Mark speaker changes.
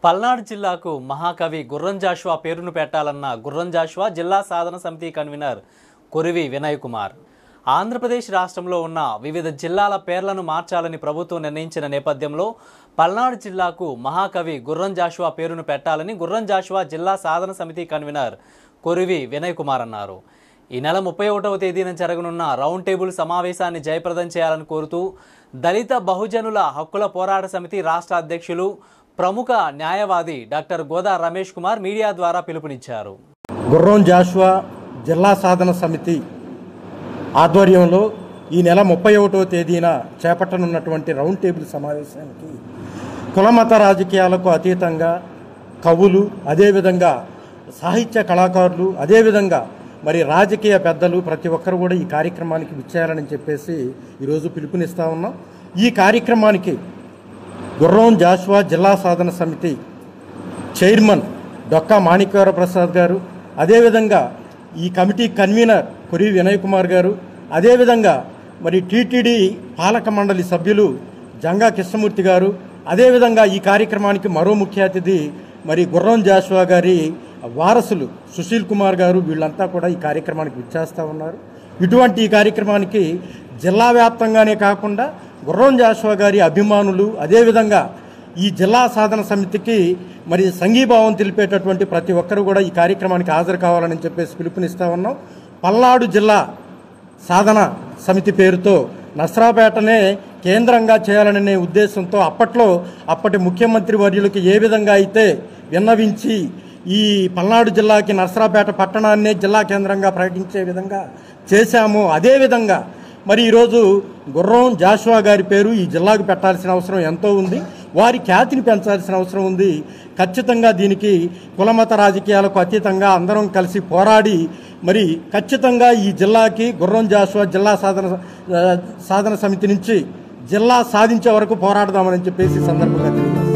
Speaker 1: పల్నాడు జిల్లాకు మహాకవి గుర్రం జాషువా పేరును పెట్టాలన్న గుర్రం జాషువా జిల్లా సాధన సమితి కన్వీనర్ కొరివి వినయ్ కుమార్ ఆంధ్రప్రదేశ్ రాష్ట్రంలో ఉన్న వివిధ జిల్లాల పేర్లను మార్చాలని ప్రభుత్వం నిర్ణయించిన నేపథ్యంలో పల్నాడు జిల్లాకు మహాకవి గుర్రం జాషువా పేరును పెట్టాలని గుర్రం జాషువా జిల్లా సాధన సమితి కన్వీనర్ కొరివి వినయ్ కుమార్ అన్నారు. ఈ నెల 31వ తేదీన జరగనున్న రౌండ్ టేబుల్ సమావేశాన్ని జయప్రదం చేయాలని కోరుతూ దళిత బహుజనుల హక్కుల పోరాట సమితి రాష్ట్ర అధ్యక్షులు ప్రముఖ న్యాయవాది డాక్టర్ గోదా రమేష్ కుమార్ మీడియా ద్వారా పిలుపునిచ్చారు.
Speaker 2: గుర్రం జాషువా జిల్లా సాధన సమితి ఆధ్వర్యంలో ఈ నెల 31వ తేదీన చేపట్టనున్నటువంటి రౌండ్ టేబుల్ సమావేశానికి కులమత రాజకీయాలకు అతీతంగా కవులు, అదేవిధంగా సాహిత్య కళాకారులు, అదేవిధంగా మరి రాజకీయ పెద్దలు ప్రతి ఒక్కరు కూడా ఈ కార్యక్రమానికి విచ్చేయాలని చెప్పేసి ఈరోజు పిలుపునిస్తూ ఉన్నాం. ఈ కార్యక్రమానికి గుర్రం జాషువా జిల్లా సాధన సమితి చైర్మన్ డొక్కా మాణిక్యవర ప్రసాద్ గారు, అదేవిధంగా ఈ కమిటీ కన్వీనర్ కొరివి వినయ్ కుమార్ గారు, అదేవిధంగా మరి టీటీడీ పాలక మండలి సభ్యులు జంగా కృష్ణమూర్తి గారు, అదేవిధంగా ఈ కార్యక్రమానికి మరో ముఖ్య అతిథి మరి గుర్రం జాషువా గారి వారసులు సుశీల్ కుమార్ గారు, వీళ్ళంతా కూడా ఈ కార్యక్రమానికి విచ్చేస్తూ ఉన్నారు. ఇటువంటి ఈ కార్యక్రమానికి జిల్లా వ్యాప్తంగానే కాకుండా గుర్రం జాషువా గారి అభిమానులు, అదేవిధంగా ఈ జిల్లా సాధన సమితికి మరి సంఘీభావం తెలిపేటటువంటి ప్రతి ఒక్కరు కూడా ఈ కార్యక్రమానికి హాజరు కావాలని చెప్పేసి పిలుపునిస్తూ ఉన్నాం. పల్నాడు జిల్లా సాధన సమితి పేరుతో నర్సరాపేటనే కేంద్రంగా చేయాలనే ఉద్దేశంతో అప్పటి ముఖ్యమంత్రి వర్యులకి ఏ విధంగా అయితే విన్నవించి ఈ పల్నాడు జిల్లాకి నర్సరాపేట పట్టణాన్నే జిల్లా కేంద్రంగా ప్రకటించే విధంగా చేశాము. అదేవిధంగా మరి ఈరోజు గుర్రం జాషువా గారి పేరు ఈ జిల్లాకు పెట్టాల్సిన అవసరం ఎంతో ఉంది. వారి ఖ్యాతిని పెంచాల్సిన అవసరం ఉంది. ఖచ్చితంగా దీనికి కులమత రాజకీయాలకు అతీతంగా అందరం కలిసి పోరాడి మరి ఖచ్చితంగా ఈ జిల్లాకి గుర్రం జాషువా జిల్లా సాధన సమితి నుంచి జిల్లా సాధించే వరకు పోరాడదామని చెప్పేసి సందర్భంగా తెలియజేస్తాం.